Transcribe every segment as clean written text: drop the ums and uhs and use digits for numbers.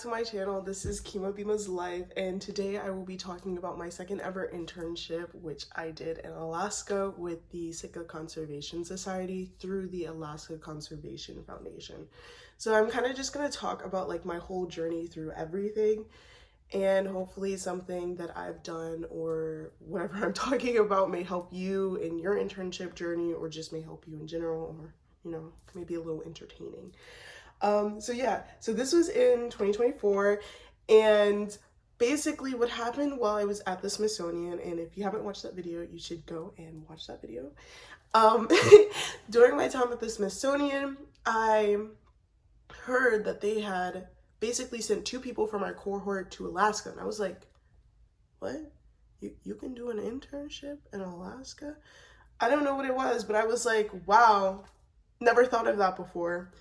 to my channel. This is Kima Bima's Life, and today I will be talking about my second ever internship, which I did in Alaska with the Sitka Conservation Society through the Alaska Conservation Foundation. So I'm kind of just going to talk about like my whole journey through everything, and hopefully something that I've done or whatever I'm talking about may help you in your internship journey, or just may help you in general, or maybe a little entertaining. So this was in 2024, and basically what happened while I was at the Smithsonian, and if you haven't watched that video, you should go and watch that video. During my time at the Smithsonian, I heard that they had basically sent 2 people from our cohort to Alaska, and I was like, what? You can do an internship in Alaska? I don't know what it was, but I was like, wow, never thought of that before.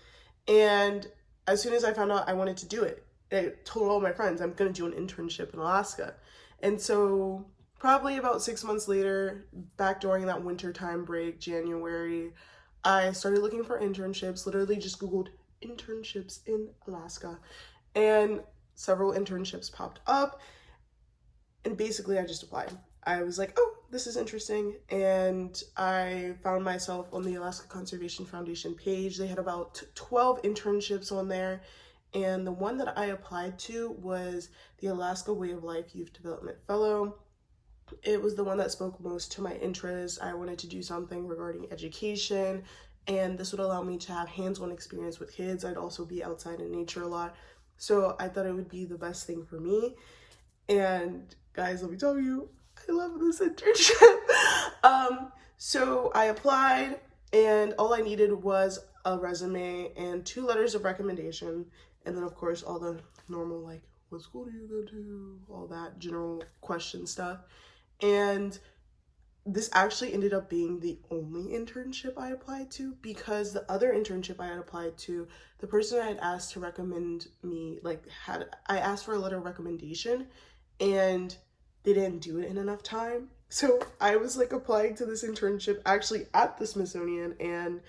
And as soon as I found out I wanted to do it, I told all my friends, I'm going to do an internship in Alaska. And so probably about 6 months later, back during that wintertime break, January, I started looking for internships, literally just Googled internships in Alaska. And several internships popped up. And basically I just applied. I was like, oh, this is interesting. And I found myself on the Alaska Conservation Foundation page. They had about 12 internships on there. And the one that I applied to was the Alaska Way of Life Youth Development Fellow. It was the one that spoke most to my interests. I wanted to do something regarding education, and this would allow me to have hands-on experience with kids. I'd also be outside in nature a lot. So I thought it would be the best thing for me. And guys, let me tell you, I love this internship. So I applied, and all I needed was a resume and 2 letters of recommendation. And then of course, all the normal, like, what school do you go to? All that general question stuff. And this actually ended up being the only internship I applied to, because the other internship I had applied to, the person I had asked to recommend me, I asked for a letter of recommendation, and they didn't do it in enough time. So I was like applying to this internship actually at the Smithsonian, and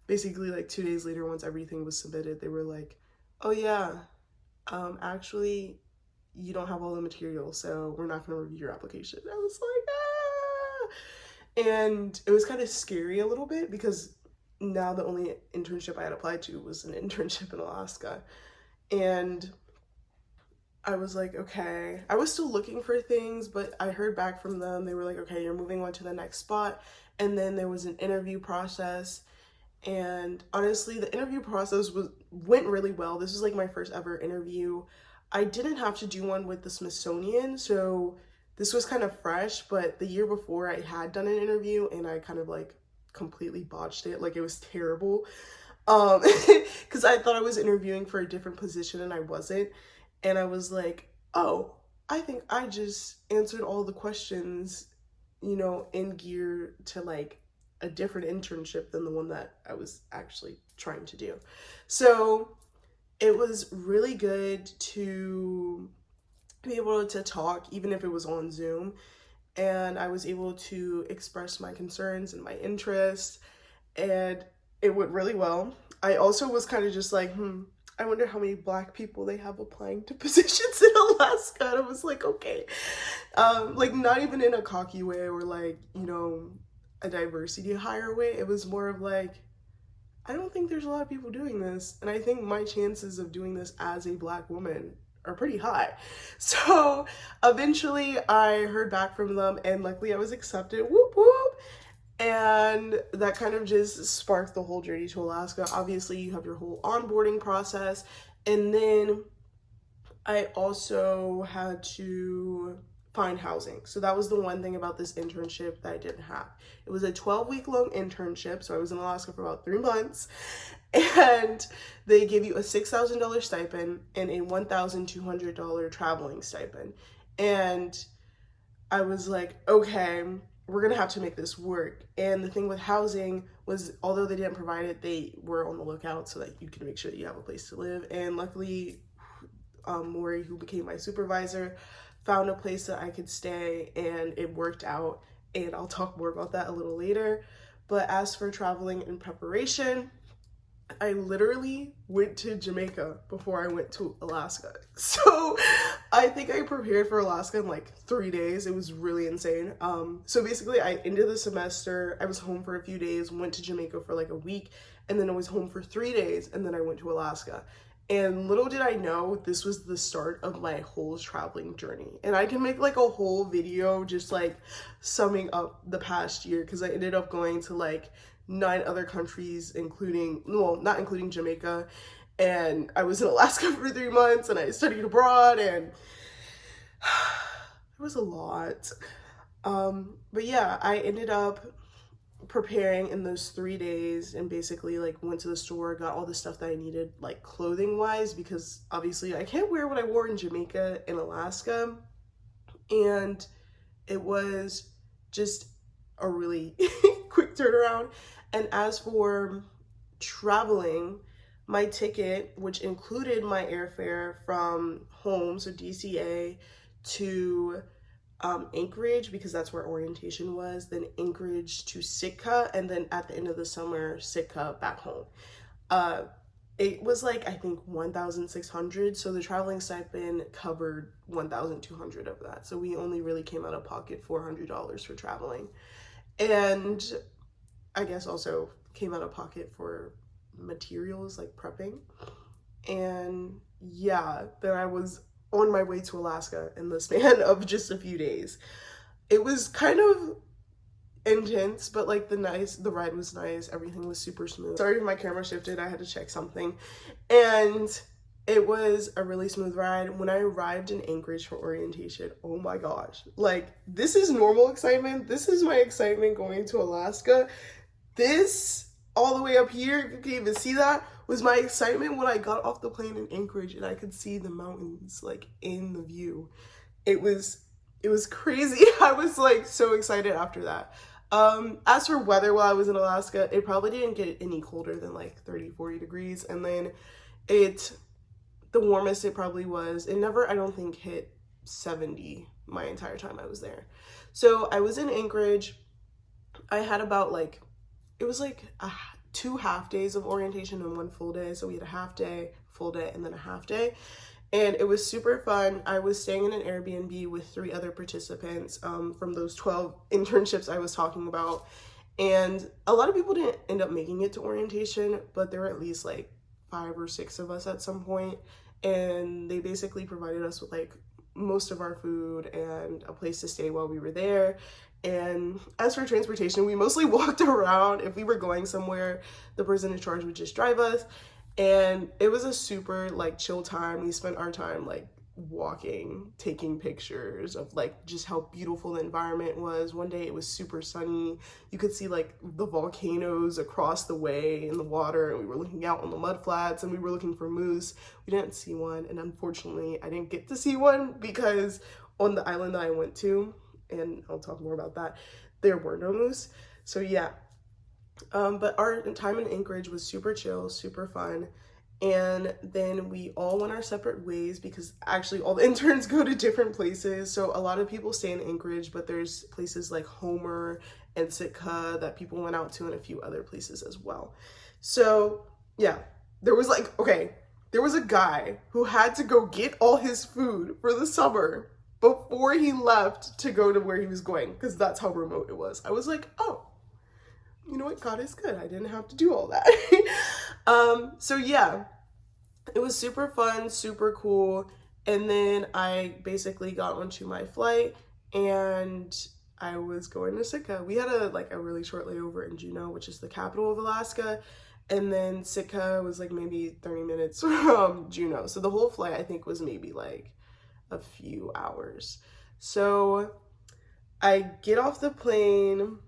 basically like 2 days later, once everything was submitted, they were like, oh yeah, actually you don't have all the material, so we're not going to review your application. I was like, ah! And it was kind of scary a little bit, because now the only internship I had applied to was an internship in Alaska. And I was like, okay. I was still looking for things, but I heard back from them. They were like, okay, you're moving on to the next spot. And then there was an interview process. And honestly, the interview process went really well. This was like my first ever interview. I didn't have to do one with the Smithsonian, so this was kind of fresh, but the year before I had done an interview, and I kind of like completely botched it. Like, it was terrible. Because I thought I was interviewing for a different position, and I wasn't. And I was like, oh, I think I just answered all the questions, in gear to like a different internship than the one that I was actually trying to do. So it was really good to be able to talk, even if it was on Zoom. And I was able to express my concerns and my interests, and it went really well. I also was kind of just like, I wonder how many Black people they have applying to positions in Alaska. And I was like, okay. Like, not even in a cocky way or like, a diversity hire way. It was more of like, I don't think there's a lot of people doing this. And I think my chances of doing this as a Black woman are pretty high. So eventually I heard back from them, and luckily I was accepted. Whoop, whoop. And that kind of just sparked the whole journey to Alaska. Obviously, you have your whole onboarding process. And then I also had to find housing. So that was the one thing about this internship that I didn't have. It was a 12-week-long internship. So I was in Alaska for about 3 months. And they give you a $6,000 stipend and a $1,200 traveling stipend. And I was like, okay, we're gonna have to make this work. And the thing with housing was, although they didn't provide it, they were on the lookout so that you could make sure that you have a place to live. And luckily, Maury, who became my supervisor, found a place that I could stay, and it worked out. And I'll talk more about that a little later. But as for traveling in preparation, I literally went to Jamaica before I went to Alaska. So I think I prepared for Alaska in like 3 days. It was really insane. So basically I ended the semester, I was home for a few days, went to Jamaica for like a week, and then I was home for 3 days, and then I went to Alaska. And little did I know this was the start of my whole traveling journey. And I can make like a whole video just like summing up the past year, because I ended up going to like 9 other countries, including, well, not including Jamaica. And I was in Alaska for 3 months, and I studied abroad, and it was a lot. But yeah, I ended up preparing in those 3 days, and basically like went to the store, got all the stuff that I needed, like clothing wise, because obviously I can't wear what I wore in Jamaica and Alaska. And it was just a really quick turnaround. And as for traveling, my ticket, which included my airfare from home, so DCA, to Anchorage, because that's where orientation was, then Anchorage to Sitka, and then at the end of the summer, Sitka back home. It was like, I think 1,600, so the traveling stipend covered 1,200 of that. So we only really came out of pocket $400 for traveling. And I guess also came out of pocket for materials like prepping. And yeah, then I was on my way to Alaska in the span of just a few days. It was kind of intense, but like the ride was nice. Everything was super smooth. Sorry if my camera shifted, I had to check something. And it was a really smooth ride. When I arrived in Anchorage for orientation, oh my gosh, like this is normal excitement. This is my excitement going to Alaska. This, all the way up here, if you can even see that, was my excitement when I got off the plane in Anchorage and I could see the mountains like in the view. It was crazy. I was like so excited after that. As for weather while I was in Alaska, it probably didn't get any colder than like 30-40 degrees. And then the warmest it probably was, it never, I don't think, hit 70 my entire time I was there. So I was in Anchorage. I had about like, it was like 2 half days of orientation and 1 full day. So we had a half day, full day, and then a half day. And it was super fun. I was staying in an Airbnb with 3 other participants from those 12 internships I was talking about. And a lot of people didn't end up making it to orientation, but there were at least like 5 or 6 of us at some point. And they basically provided us with like most of our food and a place to stay while we were there. And as for transportation, we mostly walked around. If we were going somewhere, the person in charge would just drive us. And it was a super like chill time. We spent our time like walking, taking pictures of like just how beautiful the environment was. One day it was super sunny. You could see like the volcanoes across the way in the water, and we were looking out on the mud flats, and we were looking for moose. We didn't see one, and unfortunately I didn't get to see one because on the island that I went to, and I'll talk more about that, there were no moose. So yeah, but our time in Anchorage was super chill, super fun. And then we all went our separate ways because actually all the interns go to different places. So a lot of people stay in Anchorage, but there's places like Homer and Sitka that people went out to, and a few other places as well. So yeah, there was like, okay, there was a guy who had to go get all his food for the summer before he left to go to where he was going, because that's how remote it was. I was like, oh, you know what, God is good. I didn't have to do all that. So yeah, it was super fun, super cool. And then I basically got onto my flight and I was going to Sitka. We had a really short layover in Juneau, which is the capital of Alaska. And then Sitka was like maybe 30 minutes from Juneau. So the whole flight I think was maybe like a few hours. So I get off the plane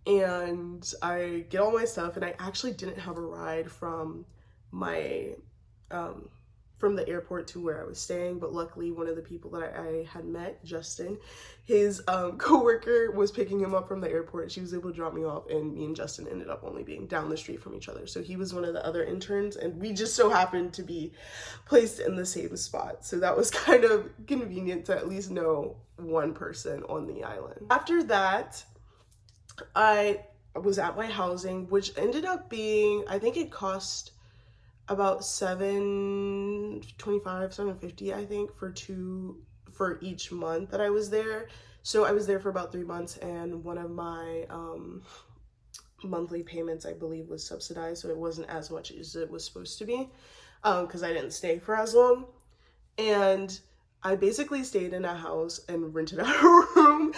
and I get all my stuff, and I actually didn't have a ride from my from the airport to where I was staying, but luckily one of the people that I had met, Justin, his coworker was picking him up from the airport. She was able to drop me off, and me and Justin ended up only being down the street from each other. So he was one of the other interns, and we just so happened to be placed in the same spot. So that was kind of convenient to at least know one person on the island. After that, I was at my housing, which ended up being, I think it cost about 725, 750, I think, for each month that I was there. So I was there for about 3 months, and one of my monthly payments, I believe, was subsidized, so it wasn't as much as it was supposed to be, because I didn't stay for as long. And I basically stayed in a house and rented out a room.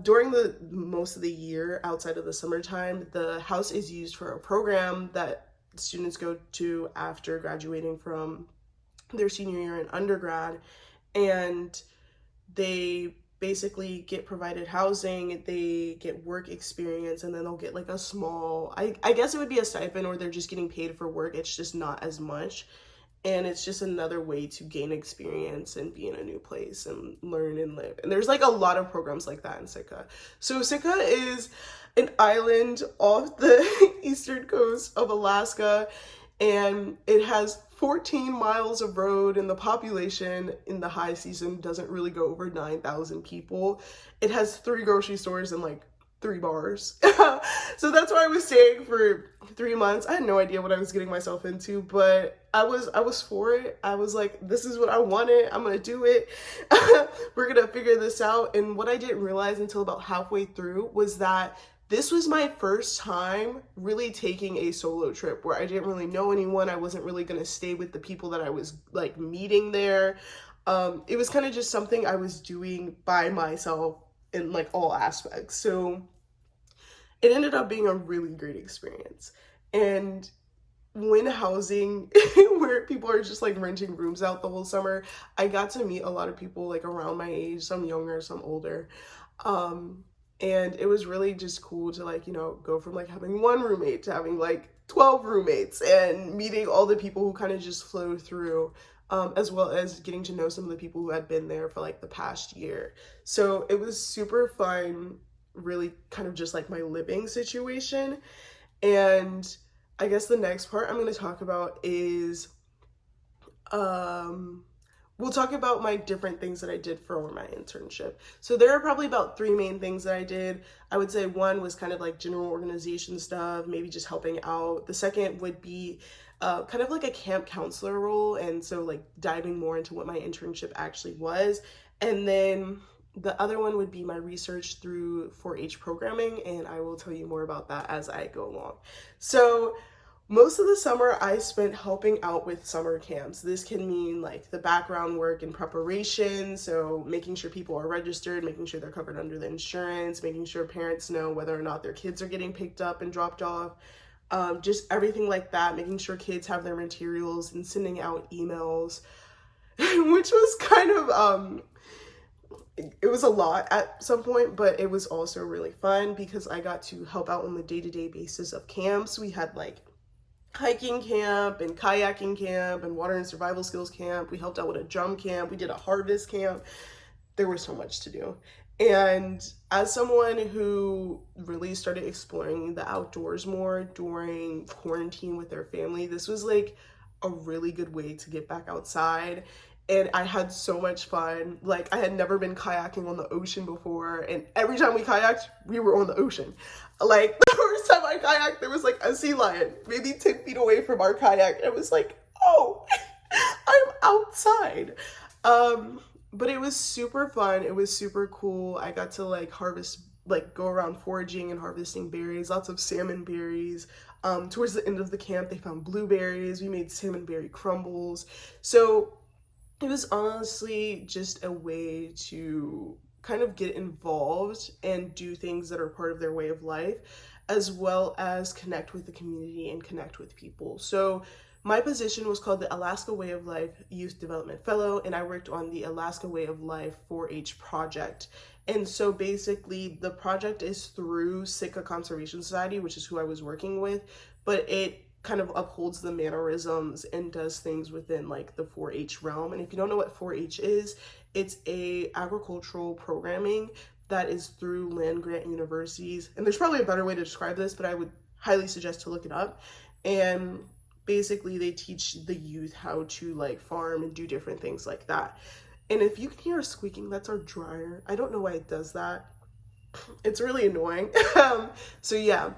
During the most of the year, outside of the summertime, the house is used for a program that students go to after graduating from their senior year in undergrad. And they basically get provided housing, they get work experience, and then they'll get like a small, I guess it would be a stipend, or they're just getting paid for work. It's just not as much. And it's just another way to gain experience and be in a new place and learn and live. And there's like a lot of programs like that in Sitka. So Sitka is an island off the eastern coast of Alaska, and it has 14 miles of road, and the population in the high season doesn't really go over 9,000 people. It has 3 grocery stores and like 3 bars. So that's where I was staying for 3 months. I had no idea what I was getting myself into, but I was for it. I was like, this is what I wanted. I'm gonna do it. We're gonna figure this out. And what I didn't realize until about halfway through was that this was my first time really taking a solo trip where I didn't really know anyone. I wasn't really gonna stay with the people that I was like meeting there. It was kind of just something I was doing by myself in like all aspects. So it ended up being a really great experience. And when housing where people are just like renting rooms out the whole summer, I got to meet a lot of people like around my age, some younger, some older. And it was really just cool to like, go from like having 1 roommate to having like 12 roommates, and meeting all the people who kind of just flow through, as well as getting to know some of the people who had been there for like the past year. So it was super fun, really kind of just like my living situation. And I guess the next part I'm going to talk about is, we'll talk about my different things that I did for my internship. So there are probably about 3 main things that I did. I would say one was kind of like general organization stuff, maybe just helping out. The second would be kind of like a camp counselor role, and so like diving more into what my internship actually was. And then the other one would be my research through 4-H programming, and I will tell you more about that as I go along. So most of the summer I spent helping out with summer camps. This can mean like the background work and preparation, so making sure people are registered, making sure they're covered under the insurance, making sure parents know whether or not their kids are getting picked up and dropped off, just everything like that, making sure kids have their materials and sending out emails, which was kind of, it was a lot at some point, but it was also really fun because I got to help out on the day-to-day basis of camps. We had like hiking camp and kayaking camp and water and survival skills camp. We helped out with a drum camp. We did a harvest camp. There was so much to do. And as someone who really started exploring the outdoors more during quarantine with their family, this was like a really good way to get back outside. And I had so much fun. Like, I had never been kayaking on the ocean before, and every time we kayaked, we were on the ocean. Like, the first time I kayaked, there was like a sea lion maybe 10 feet away from our kayak, and it was like, oh, I'm outside. But it was super fun. It was super cool. I got to like harvest, like go around foraging and harvesting berries, lots of salmon berries. Towards the end of the camp, they found blueberries. We made salmon berry crumbles. So it was honestly just a way to kind of get involved and do things that are part of their way of life, as well as connect with the community and connect with people. So my position was called the Alaska Way of Life Youth Development Fellow, and I worked on the Alaska Way of Life 4-H project. And so basically the project is through Sitka Conservation Society, which is who I was working with, but it kind of upholds the mannerisms and does things within like the 4-H realm. And if you don't know what 4-H is, it's a agricultural programming that is through land grant universities. And there's probably a better way to describe this, but I would highly suggest to look it up. And basically they teach the youth how to like farm and do different things like that. And if you can hear a squeaking, that's our dryer. I don't know why it does that. It's really annoying. So yeah,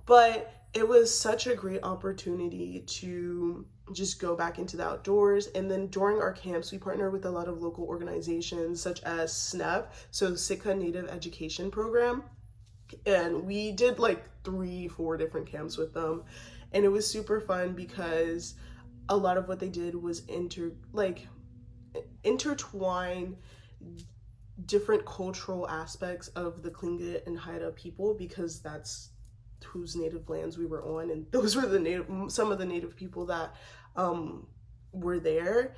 but it was such a great opportunity to just go back into the outdoors. And then during our camps, we partner with a lot of local organizations such as SNEP, so Sitka Native Education Program. And we did like 3, 4 different camps with them. And it was super fun because a lot of what they did was intertwine different cultural aspects of the Tlingit and Haida people, because that's whose native lands we were on, and those were some of the native people that were there.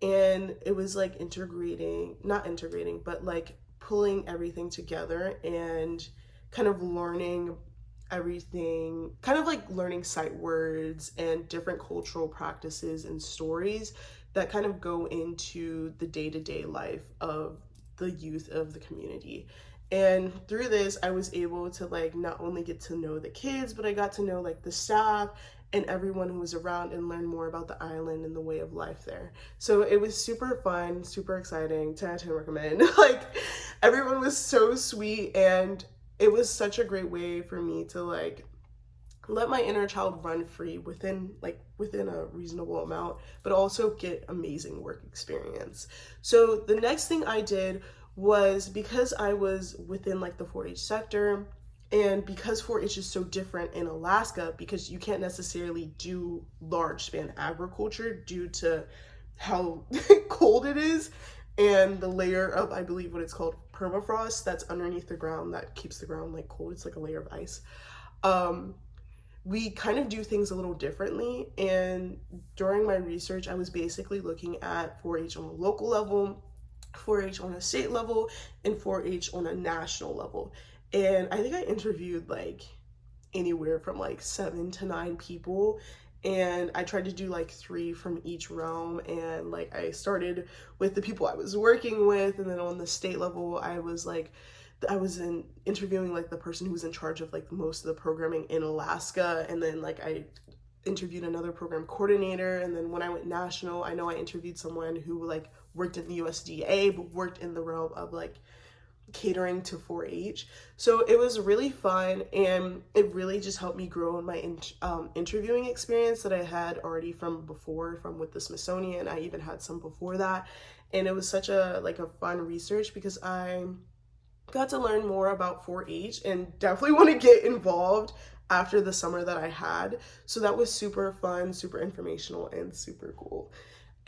And it was like not integrating, but like pulling everything together and kind of learning everything, kind of like learning sight words and different cultural practices and stories that kind of go into the day-to-day life of the youth of the community. And through this, I was able to like not only get to know the kids, but I got to know like the staff and everyone who was around and learn more about the island and the way of life there. So it was super fun, super exciting. 10 out of 10 recommend. Like, everyone was so sweet, and it was such a great way for me to like let my inner child run free within a reasonable amount, but also get amazing work experience. So the next thing I did was, because I was within like the 4-H sector, and because 4-H is so different in Alaska, because you can't necessarily do large span agriculture due to how cold it is, and the layer of, I believe what it's called, permafrost that's underneath the ground that keeps the ground like cold. It's like a layer of ice. We kind of do things a little differently. And during my research, I was basically looking at 4-H on a local level, 4-H on a state level, and 4-H on a national level. And I think I interviewed like anywhere from like 7 to 9 people. And I tried to do like 3 from each realm. And like I started with the people I was working with. And then on the state level, I was interviewing like the person who was in charge of like most of the programming in Alaska. And then like I interviewed another program coordinator. And then when I went national, I know I interviewed someone who like worked in the USDA, but worked in the realm of like catering to 4-H. So it was really fun, and it really just helped me grow in my interviewing experience that I had already from before, from with the Smithsonian. I even had some before that, and it was such a fun research because I got to learn more about 4-H and definitely want to get involved after the summer that I had. So that was super fun, super informational, and super cool.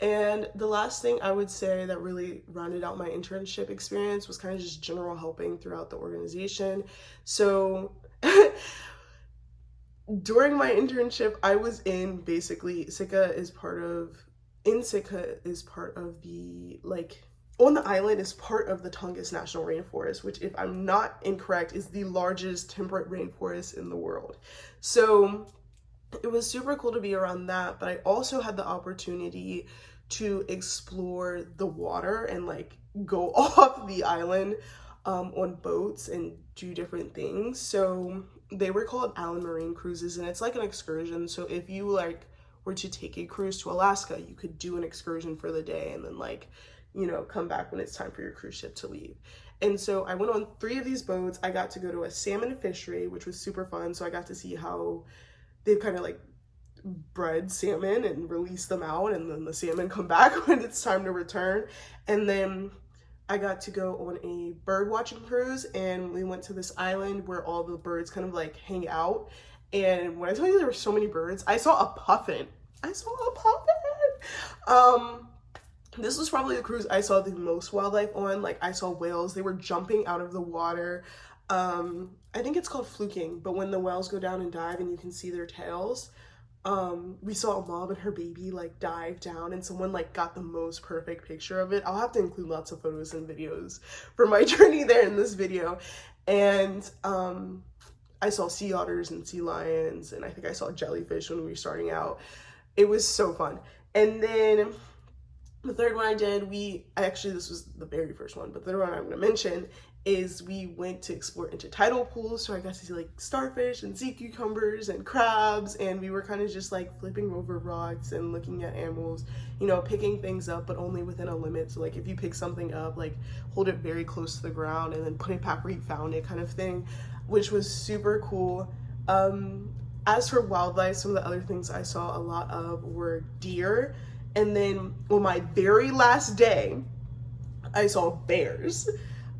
And the last thing I would say that really rounded out my internship experience was kind of just general helping throughout the organization. So during my internship, I was in basically Sitka is part of the like on the island is part of the Tongass National Rainforest, which, if I'm not incorrect, is the largest temperate rainforest in the world. So it was super cool to be around that, but I also had the opportunity to explore the water and like go off the island on boats and do different things. So they were called Allen Marine cruises, and it's like an excursion. So if you like were to take a cruise to Alaska, you could do an excursion for the day and then like, come back when it's time for your cruise ship to leave. And so I went on 3 of these boats. I got to go to a salmon fishery, which was super fun. So I got to see how they've kind of like bred salmon and release them out, and then the salmon come back when it's time to return. And then I got to go on a bird watching cruise, and we went to this island where all the birds kind of like hang out. And when I tell you there were so many birds, I saw a puffin. This was probably the cruise I saw the most wildlife on. Like, I saw whales. They were jumping out of the water. I think it's called fluking, but when the whales go down and dive and you can see their tails. We saw a mom and her baby like dive down, and someone like got the most perfect picture of it. I'll have to include lots of photos and videos for my journey there in this video. And I saw sea otters and sea lions, and I think I saw jellyfish when we were starting out. It was so fun. And then the third one I did, this was the very first one, but the third one I'm going to mention is we went to explore intertidal pools, so I got to see like starfish and sea cucumbers and crabs, and we were kind of just like flipping over rocks and looking at animals, you know, picking things up, but only within a limit. So like if you pick something up, like hold it very close to the ground and then put it back where you found it, kind of thing, which was super cool. As for wildlife, some of the other things I saw a lot of were deer, and then on my very last day I saw bears.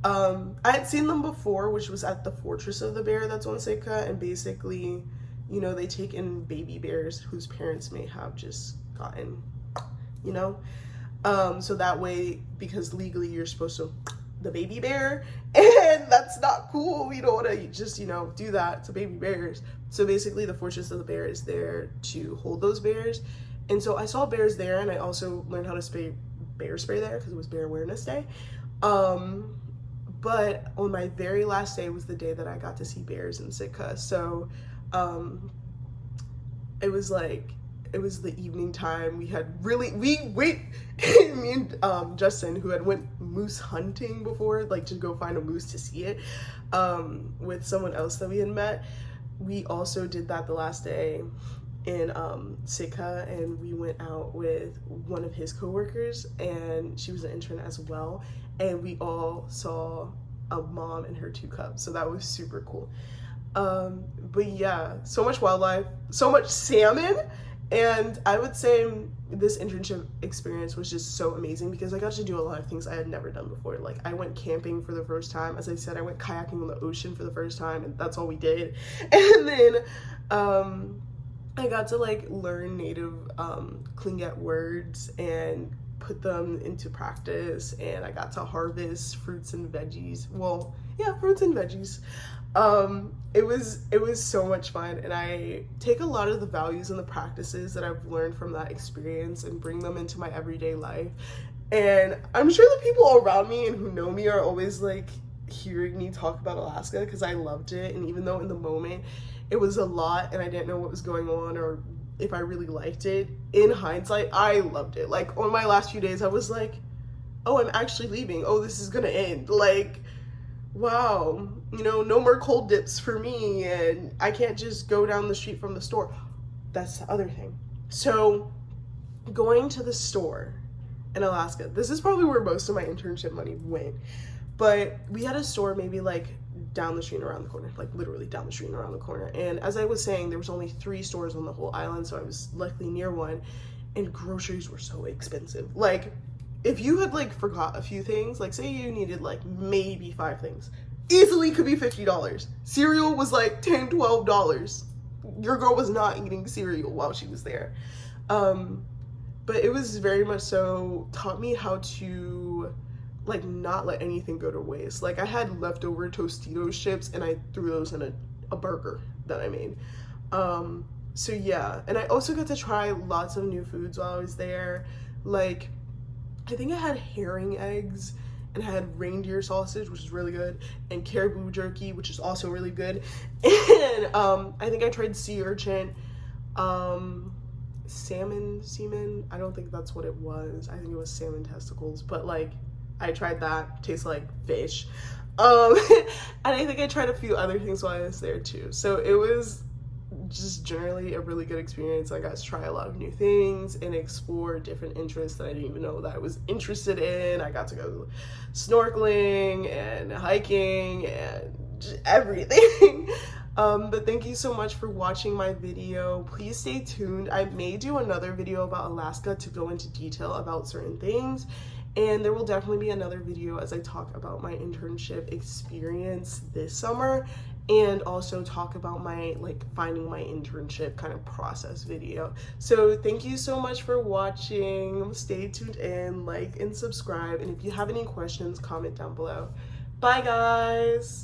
I had seen them before, which was at the Fortress of the Bear that's on Sitka, and basically, you know, they take in baby bears whose parents may have just gotten, you know, so that way, because legally you're supposed to the baby bear, and that's not cool. You don't want to just, you know, do that to baby bears. So basically the Fortress of the Bear is there to hold those bears, and so I saw bears there, and I also learned how to spray bear spray there because it was Bear Awareness Day. But on my very last day was the day that I got to see bears in Sitka. So it was the evening time. We went me and Justin, who had went moose hunting before, like to go find a moose to see it, with someone else that we had met. We also did that the last day in Sitka, and we went out with one of his coworkers, and she was an intern as well, and we all saw a mom and her 2 cubs, so that was super cool. But yeah, so much wildlife, so much salmon, and I would say this internship experience was just so amazing because I got to do a lot of things I had never done before. Like I went camping for the first time. As I said, I went kayaking on the ocean for the first time, and that's all we did. And then I got to like learn native Tlingit words and put them into practice, and I got to harvest fruits and veggies. Well, yeah, fruits and veggies. It was so much fun, and I take a lot of the values and the practices that I've learned from that experience and bring them into my everyday life. And I'm sure the people around me and who know me are always like hearing me talk about Alaska because I loved it, and even though in the moment it was a lot and I didn't know what was going on or if I really liked it, in hindsight I loved it. Like on my last few days I was like, oh, I'm actually leaving, oh, this is gonna end, like wow, you know, no more cold dips for me, and I can't just go down the street from the store. That's the other thing. So going to the store in Alaska, this is probably where most of my internship money went, but we had a store maybe like down the street and around the corner, like literally down the street and around the corner. And as I was saying, there was only 3 stores on the whole island, so I was luckily near one, and groceries were so expensive. Like if you had like forgot a few things, like say you needed like maybe 5 things, easily could be $50. Cereal was like $10-12. Your girl was not eating cereal while she was there. But it was very much so taught me how to like not let anything go to waste. Like I had leftover Tostitos chips and I threw those in a burger that I made. So yeah, and I also got to try lots of new foods while I was there. Like I think I had herring eggs, and I had reindeer sausage, which is really good, and caribou jerky, which is also really good. And I think I tried sea urchin, salmon semen. I don't think that's what it was. I think it was salmon testicles, but like I tried that. Tastes like fish. And I think I tried a few other things while I was there too. So it was just generally a really good experience. I got to try a lot of new things and explore different interests that I didn't even know that I was interested in. I got to go snorkeling and hiking and just everything. But thank you so much for watching my video. Please stay tuned. I may do another video about Alaska to go into detail about certain things. And there will definitely be another video as I talk about my internship experience this summer, and also talk about my like finding my internship kind of process video. So thank you so much for watching. Stay tuned in, like and subscribe, and if you have any questions, comment down below. Bye guys.